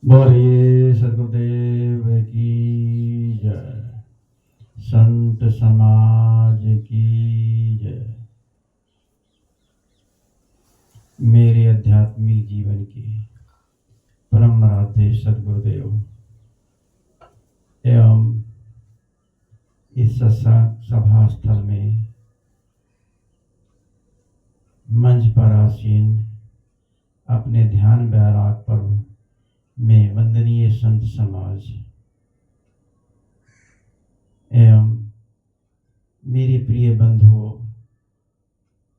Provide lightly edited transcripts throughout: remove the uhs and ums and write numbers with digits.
बोलिए सदगुरुदेव की जय, संत समाज की जय। मेरे आध्यात्मिक जीवन के परम आराध्य सदगुरुदेव एवं इस सत्संग सभा स्थल में मंच पर आसीन अपने ध्यान बैराग पर में वंदनीय संत समाज एवं मेरे प्रिय बंधुओं,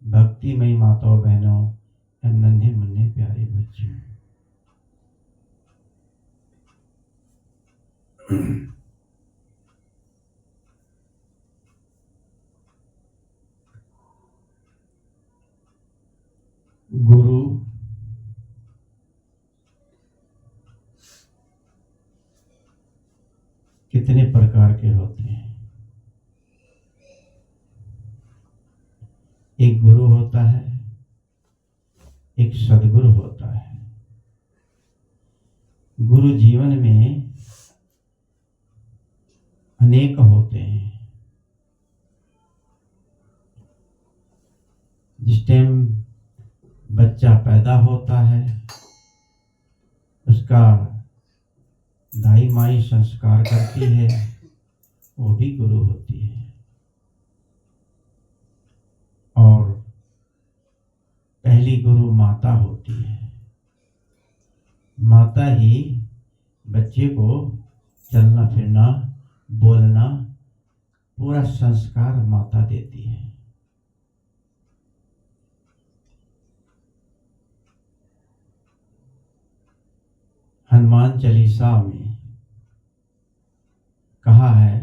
भक्तिमयी माताओं, बहनों एवं नन्हे मुन्ने प्यारे बच्चों, गुरु कितने प्रकार के होते हैं। एक गुरु होता है, एक सदगुरु होता है। गुरु जीवन में अनेक होते हैं। जिस टाइम बच्चा पैदा होता है उसका दाई माई संस्कार करती है, वो भी गुरु होती है। और पहली गुरु माता होती है। माता ही बच्चे को चलना फिरना बोलना पूरा संस्कार माता देती है। हनुमान चालीसा में कहा है,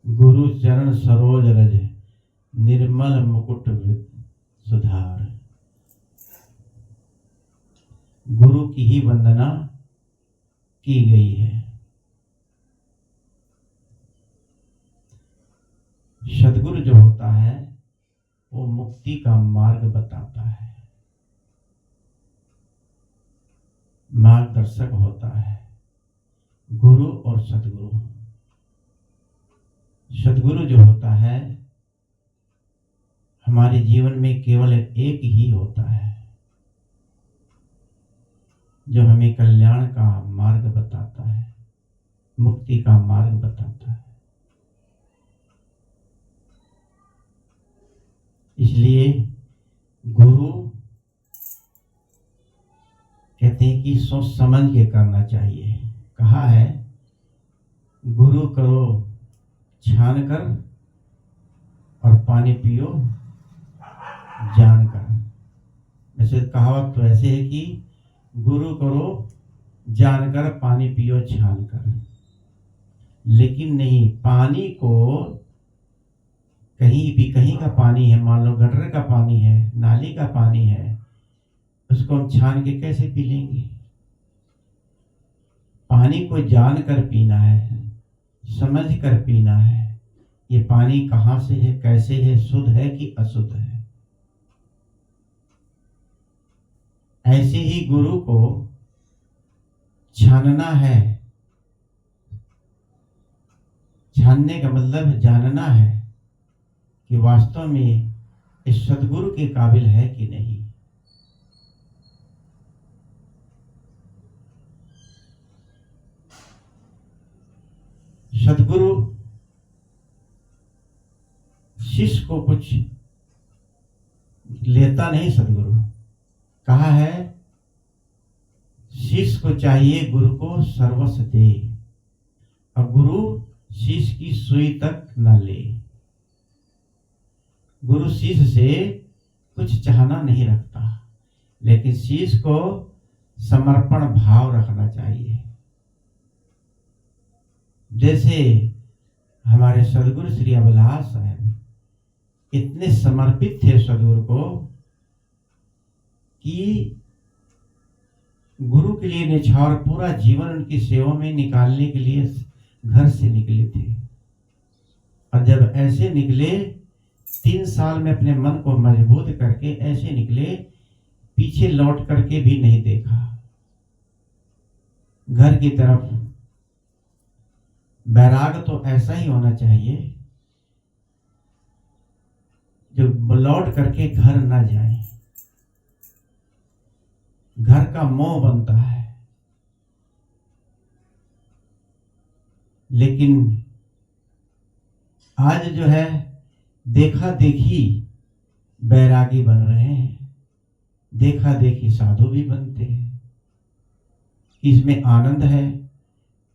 गुरु चरण सरोज रज निर्मल मुकुट सुधार। गुरु की ही वंदना की गई है। सदगुरु जो होता है वो मुक्ति का मार्ग बताता है, मार्गदर्शक होता है। गुरु और सदगुरु, सदगुरु जो होता है हमारे जीवन में केवल एक ही होता है, जो हमें कल्याण का मार्ग बताता है, मुक्ति का मार्ग बताता है। इसलिए गुरु कहते हैं कि सोच समझ के करना चाहिए। कहा है, गुरु करो छान कर और पानी पियो जान कर। वैसे कहावत तो ऐसे है कि गुरु करो जान कर, पानी पियो छान कर। लेकिन नहीं, पानी को कहीं भी, कहीं का पानी है, मान लो गटर का पानी है, नाली का पानी है, उसको हम छान के कैसे पी लेंगे? पानी को जान कर पीना है, समझ कर पीना है। ये पानी कहाँ से है, कैसे है, शुद्ध है कि अशुद्ध है। ऐसे ही गुरु को छानना है। छानने का मतलब जानना है कि वास्तव में इस सदगुरु के काबिल है कि नहीं। सदगुरु शिष्य को कुछ लेता नहीं। सदगुरु कहा है, शिष्य को चाहिए गुरु को सर्वस्व दे, और गुरु शिष्य की सुई तक न ले। गुरु शिष्य से कुछ चाहना नहीं रखता, लेकिन शिष्य को समर्पण भाव रखना चाहिए। जैसे हमारे सदगुरु श्री अभिलाष साहब इतने समर्पित थे सदगुरु को कि गुरु के लिए निछावर पूरा जीवन उनकी सेवा में निकालने के लिए घर से निकले थे। और जब ऐसे निकले 3 साल में अपने मन को मजबूत करके ऐसे निकले, पीछे लौट करके भी नहीं देखा घर की तरफ। बैराग तो ऐसा ही होना चाहिए जो लौट करके घर ना जाए। घर का मोह बनता है, लेकिन आज जो है देखा देखी बैरागी बन रहे हैं, देखा देखी साधु भी बनते हैं। इसमें आनंद है,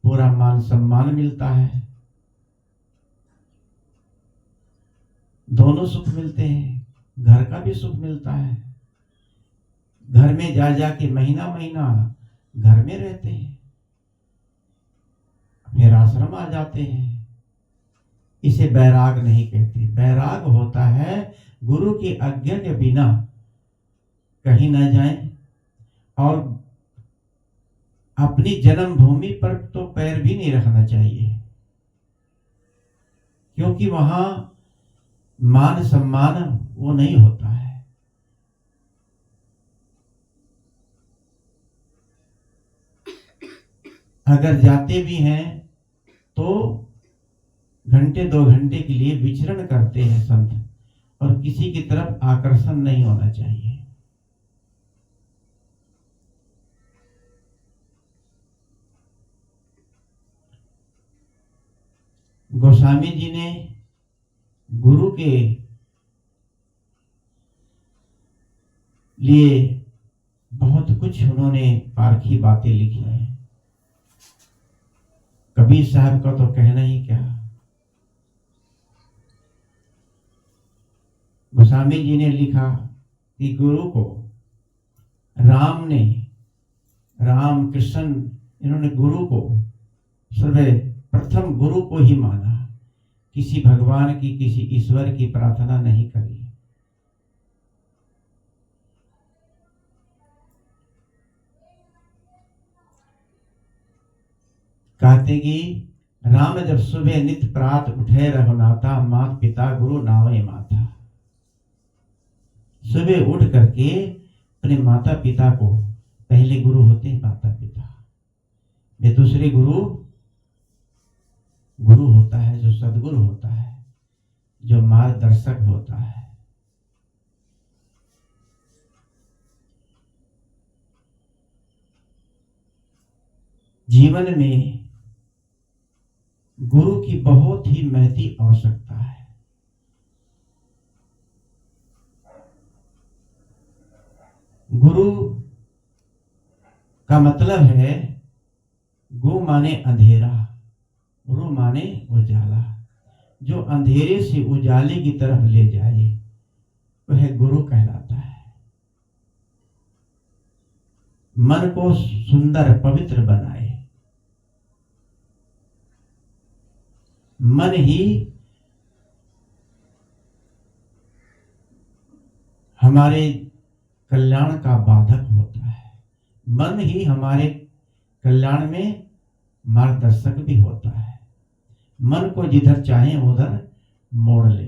पूरा मान सम्मान मिलता है, दोनों सुख मिलते हैं, घर का भी सुख मिलता है। घर में जा जाके महीना महीना घर में रहते हैं, फिर आश्रम आ जाते हैं। इसे बैराग नहीं कहते। बैराग होता है गुरु की आज्ञा के बिना कहीं ना जाएं, और अपनी जन्मभूमि पर तो पैर भी नहीं रखना चाहिए, क्योंकि वहां मान सम्मान वो नहीं होता है। अगर जाते भी हैं तो घंटे 2 घंटे के लिए विचरण करते हैं संत, और किसी की तरफ आकर्षण नहीं होना चाहिए। गोस्वामी जी ने गुरु के लिए बहुत कुछ उन्होंने पारखी बातें लिखी हैं। कबीर साहब का तो कहना ही क्या। गोस्वामी जी ने लिखा कि गुरु को राम कृष्ण इन्होंने गुरु को सर्वप्रथम गुरु को ही माना, किसी भगवान की किसी ईश्वर की प्रार्थना नहीं करी। कहते कि राम जब सुबह नित प्रात उठे रघुनाथा, मात पिता गुरु नावे माता। सुबह उठ करके अपने माता पिता को, पहले गुरु होते हैं माता पिता, वे दूसरे गुरु होता है जो सदगुरु होता है, जो मार्गदर्शक होता है। जीवन में गुरु की बहुत ही महती आवश्यकता है। गुरु का मतलब है, गु माने अंधेरा, गुरु माने उजाला। जो अंधेरे से उजाले की तरफ ले जाए वह गुरु कहलाता है। मन को सुंदर पवित्र बनाए, मन ही हमारे कल्याण का बाधक होता है, मन ही हमारे कल्याण में मार्गदर्शक भी होता है। मन को जिधर चाहे उधर मोड़ ले।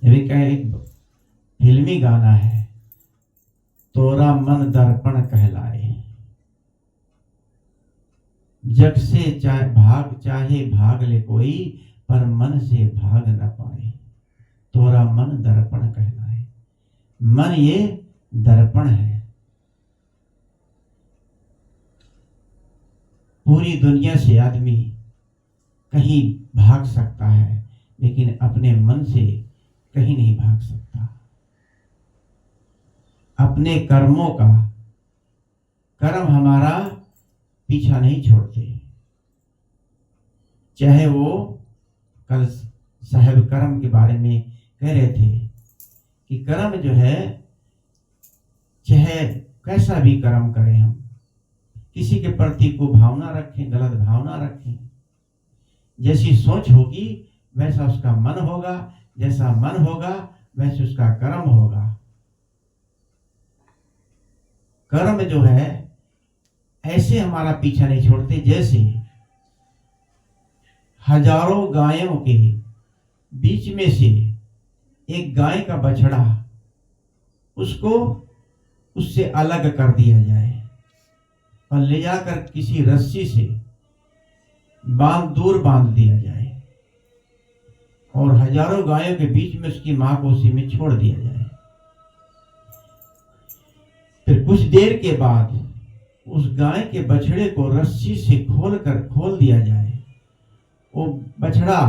एक फिल्मी गाना है, तोरा मन दर्पण कहलाए, जग से चाहे भाग ले कोई, पर मन से भाग न पाए। तोरा मन दर्पण कहलाए। मन ये दर्पण है। पूरी दुनिया से आदमी कहीं भाग सकता है, लेकिन अपने मन से कहीं नहीं भाग सकता। अपने कर्मों का, कर्म हमारा पीछा नहीं छोड़ते। चाहे वो कल साहेब कर्म के बारे में कह रहे थे कि कर्म जो है, चाहे कैसा भी कर्म करें, हम किसी के प्रति को भावना रखें, गलत भावना रखें, जैसी सोच होगी वैसा उसका मन होगा, जैसा मन होगा वैसे उसका कर्म होगा। कर्म जो है ऐसे हमारा पीछा नहीं छोड़ते जैसे हजारों गायों के बीच में से एक गाय का बछड़ा उसको उससे अलग कर दिया जाए और ले जाकर किसी रस्सी से दूर बांध दिया जाए और हजारों गायों के बीच में उसकी मां को उसी में छोड़ दिया जाए। फिर कुछ देर के बाद उस गाय के बछड़े को रस्सी से खोल दिया जाए। वो बछड़ा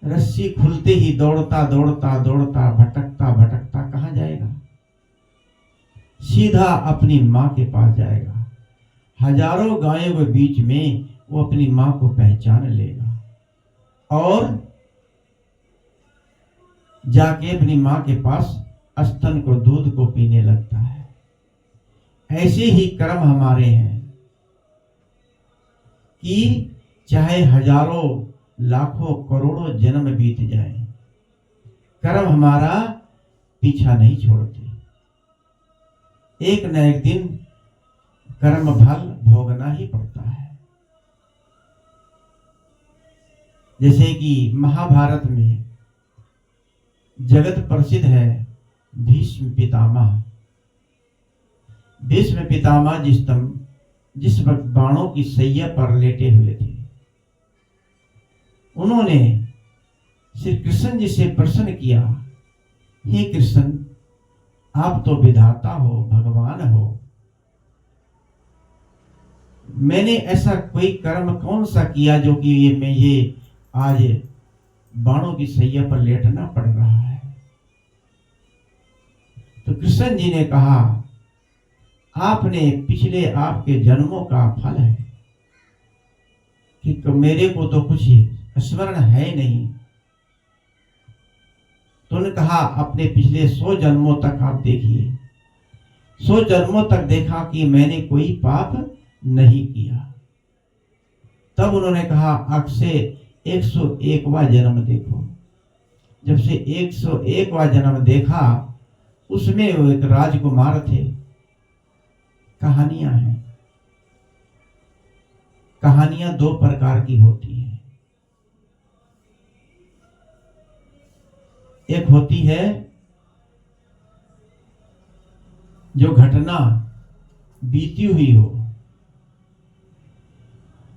रस्सी खुलते ही दौड़ता दौड़ता दौड़ता भटकता भटकता कहाँ जाएगा? सीधा अपनी मां के पास जाएगा। हजारों गायों के बीच में वो अपनी मां को पहचान लेगा और जाके अपनी मां के पास स्तन को दूध को पीने लगता है। ऐसे ही कर्म हमारे हैं कि चाहे हजारों लाखों करोड़ों जन्म बीत जाए, कर्म हमारा पीछा नहीं छोड़ते। एक न एक दिन कर्म फल भोगना ही पड़ता है। जैसे कि महाभारत में जगत प्रसिद्ध है भीष्म पितामह। भीष्म पितामह जिस वक्त बाणों की सैया पर लेटे हुए थे, उन्होंने श्री कृष्ण जी से प्रश्न किया, हे कृष्ण, आप तो विधाता हो, भगवान हो, मैंने ऐसा कोई कर्म कौन सा किया जो कि ये आज बाणों की सैया पर लेटना पड़ रहा है? तो कृष्ण जी ने कहा, आपने पिछले आपके जन्मों का फल है कि मेरे को तो कुछ स्मरण है नहीं। तो उन्होंने कहा, अपने पिछले 100 जन्मों तक आप देखिए। 100 जन्मों तक देखा कि मैंने कोई पाप नहीं किया। तब उन्होंने कहा, अब से 101वां जन्म देखो। जब से 101वां जन्म देखा, उसमें वो एक राजकुमार थे। कहानियां हैं। कहानियां 2 प्रकार की होती हैं। एक होती है जो घटना बीती हुई हो,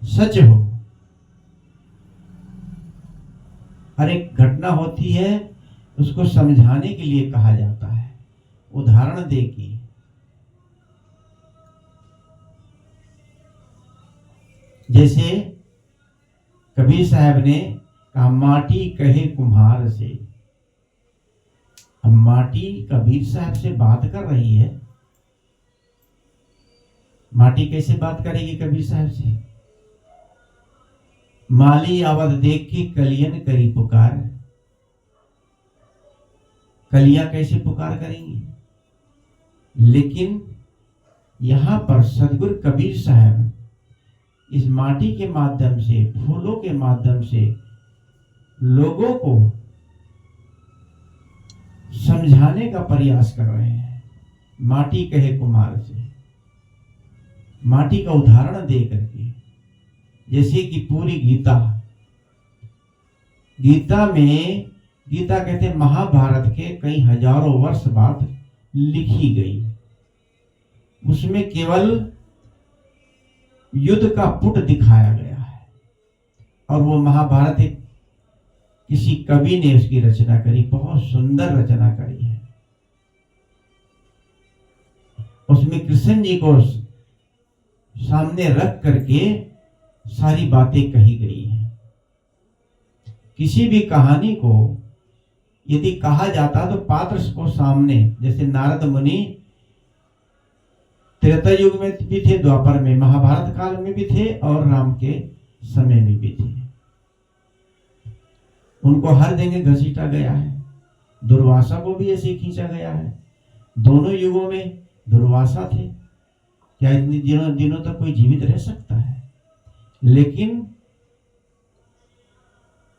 सच हो, और एक घटना होती है उसको समझाने के लिए कहा जाता है, उदाहरण दे के। जैसे कबीर साहब ने कहा, माटी कहे कुम्हार से। अब माटी कबीर साहब से बात कर रही है। माटी कैसे बात करेगी कबीर साहब से? माली आवत देख के कलियन करी पुकार। कलियां कैसे पुकार करेंगी? लेकिन यहां पर सदगुरु कबीर साहब इस माटी के माध्यम से, फूलों के माध्यम से लोगों को समझाने का प्रयास कर रहे हैं। माटी कहे कुम्हार से, माटी का उदाहरण दे करके। जैसे कि पूरी गीता में, गीता कहते महाभारत के कई हजारों वर्ष बाद लिखी गई। उसमें केवल युद्ध का पुट दिखाया गया है और वो महाभारत एक किसी कवि ने उसकी रचना करी, बहुत सुंदर रचना करी है। उसमें कृष्ण जी को सामने रख करके सारी बातें कही गई हैं। किसी भी कहानी को यदि कहा जाता तो पात्र को सामने, जैसे नारद मुनि त्रेता युग में भी थे, द्वापर में, महाभारत काल में भी थे और राम के समय में भी थे। उनको हर जगह घसीटा गया है। दुर्वासा को भी ऐसे खींचा गया है। दोनों युगों में दुर्वासा थे। क्या इतने दिनों तक कोई जीवित रह सकता है? लेकिन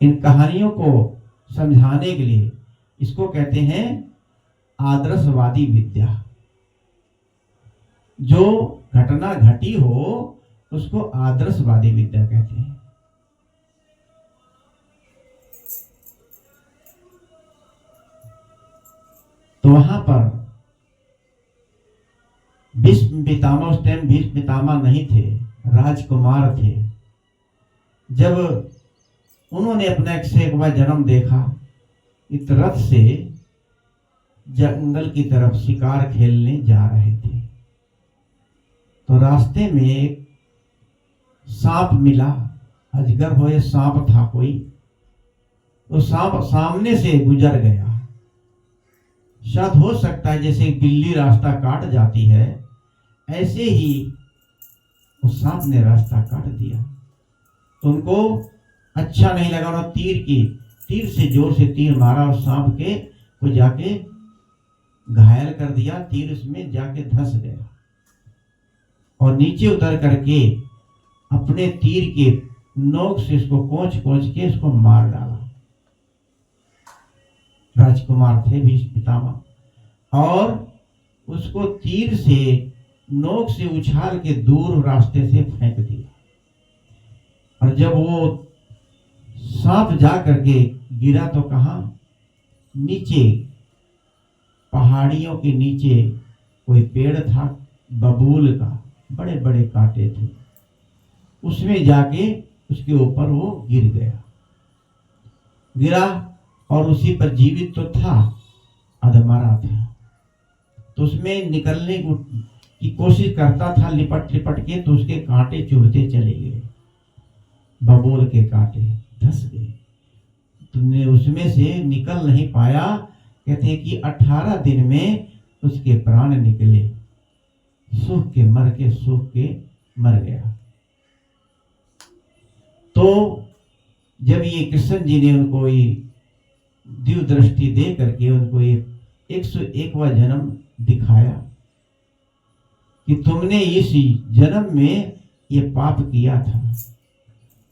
इन कहानियों को समझाने के लिए इसको कहते हैं आदर्शवादी विद्या। जो घटना घटी हो उसको आदर्शवादी विद्या कहते हैं। तो वहां पर भीष्म पितामह, उस टाइम भीष्म पितामह नहीं थे, राजकुमार थे। जब उन्होंने अपना एक बार जन्म देखा, इस रथ से जंगल की तरफ शिकार खेलने जा रहे थे, तो रास्ते में एक सांप मिला। अजगर हो या सांप था कोई, तो सांप सामने से गुजर गया। शायद हो सकता है जैसे बिल्ली रास्ता काट जाती है, ऐसे ही उस सांप ने रास्ता काट दिया। तो उनको अच्छा नहीं लगा, उन्होंने तीर से जोर से तीर मारा और सांप के को जाके घायल कर दिया। तीर उसमें जाके धंस गया और नीचे उतर करके अपने तीर के नोक से इसको कोंच के इसको मार डाला। राजकुमार थे भीष्म पितामह, और उसको तीर से नोक से उछाल के दूर रास्ते से फेंक दिया। और जब वो सांप जा करके गिरा तो कहाँ, नीचे पहाड़ियों के नीचे कोई पेड़ था बबूल का, बड़े बड़े कांटे थे, उसमें जाके उसके ऊपर वो गिरा और उसी पर जीवित तो था, अधमरा था। तो उसमें निकलने की कोशिश करता था लिपट के, तो उसके कांटे चुभते चले गए, बबूल के कांटे धंस गए, तुमने उसमें से निकल नहीं पाया। कहते हैं कि 18 दिन में उसके प्राण निकले, सूख के मर गया। तो जब ये कृष्ण जी ने उनको ये दिव्य दृष्टि दे करके उनको ये 101वां जन्म दिखाया कि तुमने इस जन्म में ये पाप किया था,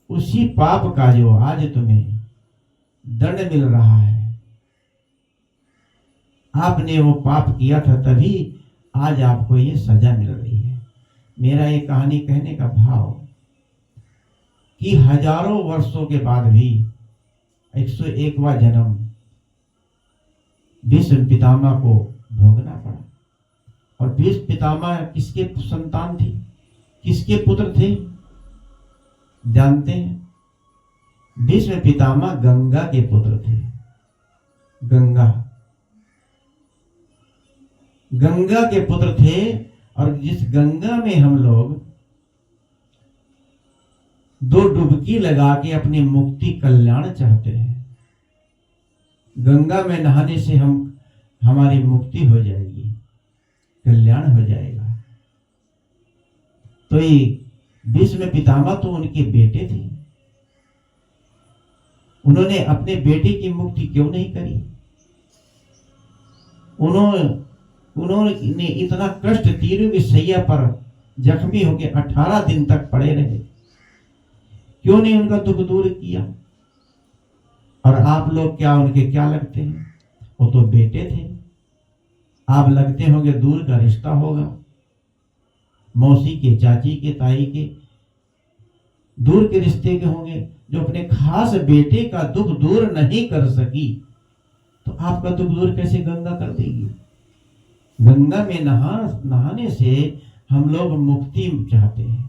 उसी पाप का जो आज तुम्हें दंड मिल रहा है, आपने वो पाप किया था तभी आज आपको ये सजा मिल रही है। मेरा ये कहानी कहने का भाव कि हजारों वर्षों के बाद भी 101वां जन्म भीष्म पितामह को भोगना पड़ा। और भीष्म पितामह किसके संतान थे, किसके पुत्र थे जानते हैं? भीष्म पितामह गंगा के पुत्र थे। गंगा के पुत्र थे। और जिस गंगा में हम लोग 2 डुबकी लगा के अपनी मुक्ति कल्याण चाहते हैं, गंगा में नहाने से हमारी मुक्ति हो जाएगी, कल्याण हो जाएगा। तो ये भीष्म पितामह तो उनके बेटे थे, उन्होंने अपने बेटे की मुक्ति क्यों नहीं करी? उन्होंने इतना कष्ट, तीरों की सैया पर जख्मी होकर 18 दिन तक पड़े रहे, क्यों नहीं उनका दुख दूर किया? और आप लोग क्या उनके क्या लगते हैं? वो तो बेटे थे, आप लगते होंगे दूर का रिश्ता होगा, मौसी के, चाची के, ताई के, दूर के रिश्ते के होंगे। जो अपने खास बेटे का दुख दूर नहीं कर सकी तो आपका दुख दूर कैसे गंगा कर देगी? गंगा में नहाने से हम लोग मुक्ति चाहते हैं,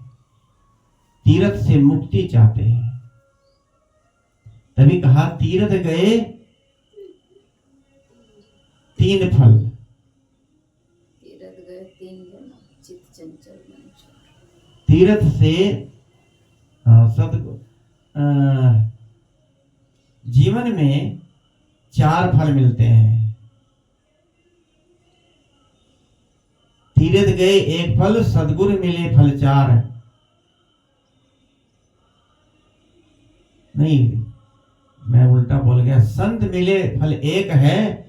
तीर्थ से मुक्ति चाहते हैं। तभी कहा तीर्थ गए 3 फल, तीर्थ से जीवन में 4 फल मिलते हैं। तीर्थ गए 1 फल, सद्गुरु मिले फल 4। नहीं, मैं उल्टा बोल गया, संत मिले फल 1 है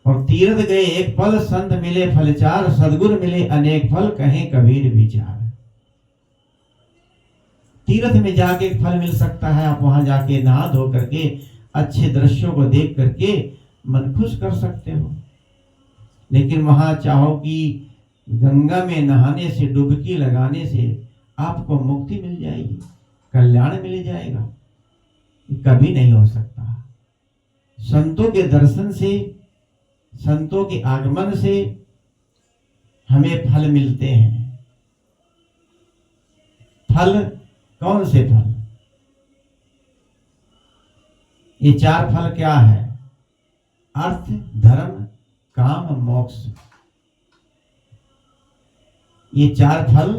और तीर्थ गए 1 फल, संत मिले फल 4, सद्गुरु मिले अनेक फल, कहें कबीर विचार। तीर्थ में जाके एक फल मिल सकता है, आप वहां जाके नहा धो करके अच्छे दृश्यों को देख करके मन खुश कर सकते हो। लेकिन वहां चाहो कि गंगा में नहाने से, डुबकी लगाने से आपको मुक्ति मिल जाएगी, कल्याण मिल जाएगा। कभी नहीं हो सकता। संतों के दर्शन से, संतों के आगमन से हमें फल मिलते हैं। फल कौन से फल? ये 4 फल क्या है? अर्थ, धर्म, काम, मोक्ष। ये 4 फल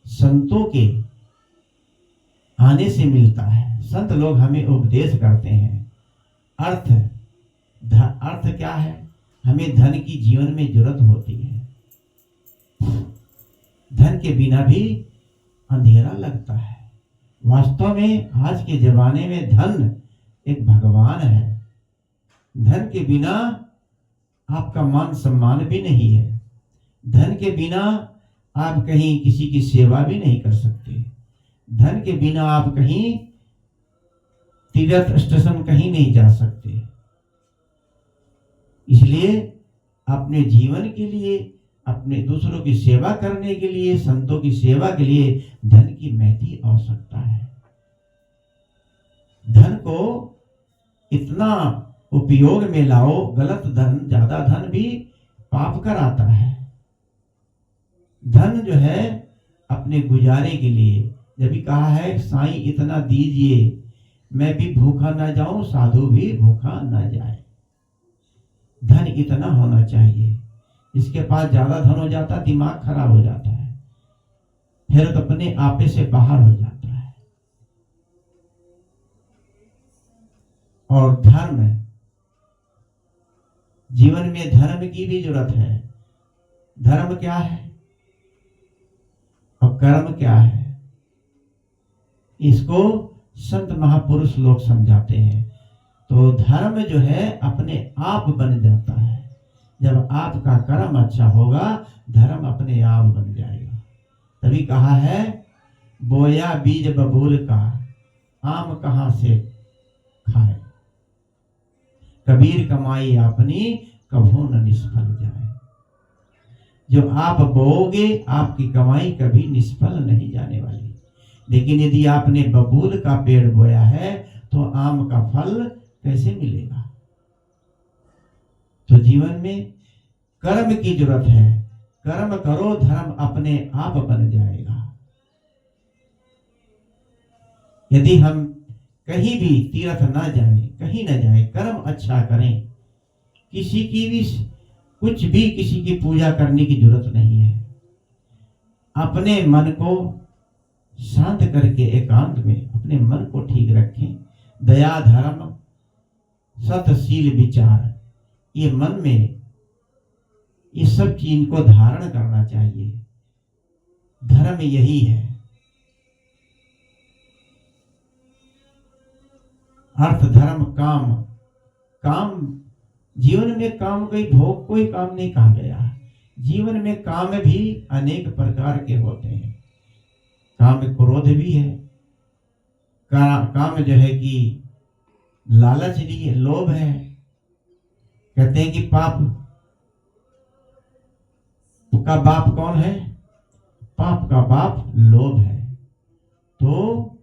संतों के आने से मिलता है। संत लोग हमें उपदेश करते हैं। अर्थ, अर्थ क्या है? हमें धन की जीवन में जरूरत होती है। धन के बिना भी अंधेरा लगता है। वास्तव में आज के जमाने में धन एक भगवान है। धन के बिना आपका मान सम्मान भी नहीं है। धन के बिना आप कहीं किसी की सेवा भी नहीं कर सकते। धन के बिना आप कहीं तीर्थ स्टेशन कहीं नहीं जा सकते। इसलिए अपने जीवन के लिए, अपने दूसरों की सेवा करने के लिए, संतों की सेवा के लिए धन की महती आवश्यकता है। धन को इतना उपयोग में लाओ, गलत धन, ज्यादा धन भी पाप कराता है। धन जो है अपने गुजारे के लिए, जब भी कहा है साईं इतना दीजिए मैं भी भूखा ना जाऊं, साधु भी भूखा ना जाए। धन इतना होना चाहिए। इसके पास ज्यादा धन हो जाता, दिमाग खराब हो जाता है, फिर तो अपने आपे से बाहर हो जाता है। और धर्म, जीवन में धर्म की भी जरूरत है। धर्म क्या है और कर्म क्या है, इसको संत महापुरुष लोग समझाते हैं। तो धर्म जो है अपने आप बन जाता है। जब आपका कर्म अच्छा होगा, धर्म अपने आप बन जाएगा। तभी कहा है, बोया बीज बबूल का, आम कहां से खाए। कबीर कमाई अपनी, कभू न निष्फल जाए। जो आप बोओगे, आपकी कमाई कभी निष्फल नहीं जाने वाली। लेकिन यदि आपने बबूल का पेड़ बोया है, तो आम का फल कैसे मिलेगा? तो जीवन में कर्म की जरूरत है। कर्म करो, धर्म अपने आप बन जाएगा। यदि हम कहीं भी तीर्थ ना जाए, कहीं ना जाए, कर्म अच्छा करें, किसी की भी कुछ भी किसी की पूजा करने की जरूरत नहीं है। अपने मन को शांत करके एकांत में अपने मन को ठीक रखें। दया, धर्म, सतशील, विचार, ये मन में ये सब चीज को धारण करना चाहिए। धर्म यही है। अर्थ, धर्म, काम। काम, जीवन में काम कोई भोग कोई काम नहीं कहा गया। जीवन में काम भी अनेक प्रकार के होते हैं। काम क्रोध भी है, काम जो है कि लालच भी है, लोभ है। कहते हैं कि पाप का बाप कौन है? पाप का बाप लोभ है। तो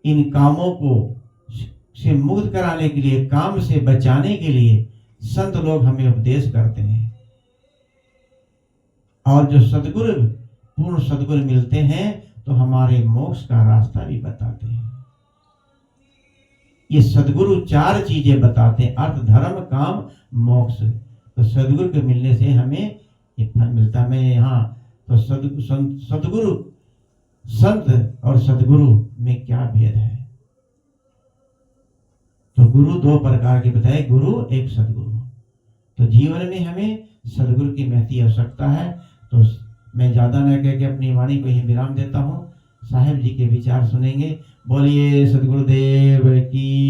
इन कामों को से मुक्त कराने के लिए, काम से बचाने के लिए संत लोग हमें उपदेश करते हैं। और जो सद्गुरु, पूर्ण सद्गुरु मिलते हैं, तो हमारे मोक्ष का रास्ता भी बताते हैं। ये सद्गुरु 4 चीजें बताते हैं, अर्थ, धर्म, काम, मोक्ष। तो सद्गुरु के मिलने से हमें ये फल मिलता है। मैं यहाँ तो सद्गुरु, संत और सद्गुरु में क्या भेद है? तो गुरु 2 प्रकार के बताए, गुरु एक सद्गुरु। तो जीवन में हमें सद्गुरु की महती आवश्यकता है। तो मैं ज्यादा न कह के अपनी वाणी को ही विराम देता हूँ। साहेब जी के विचार सुनेंगे। बोलिए सद्गुरुदेव की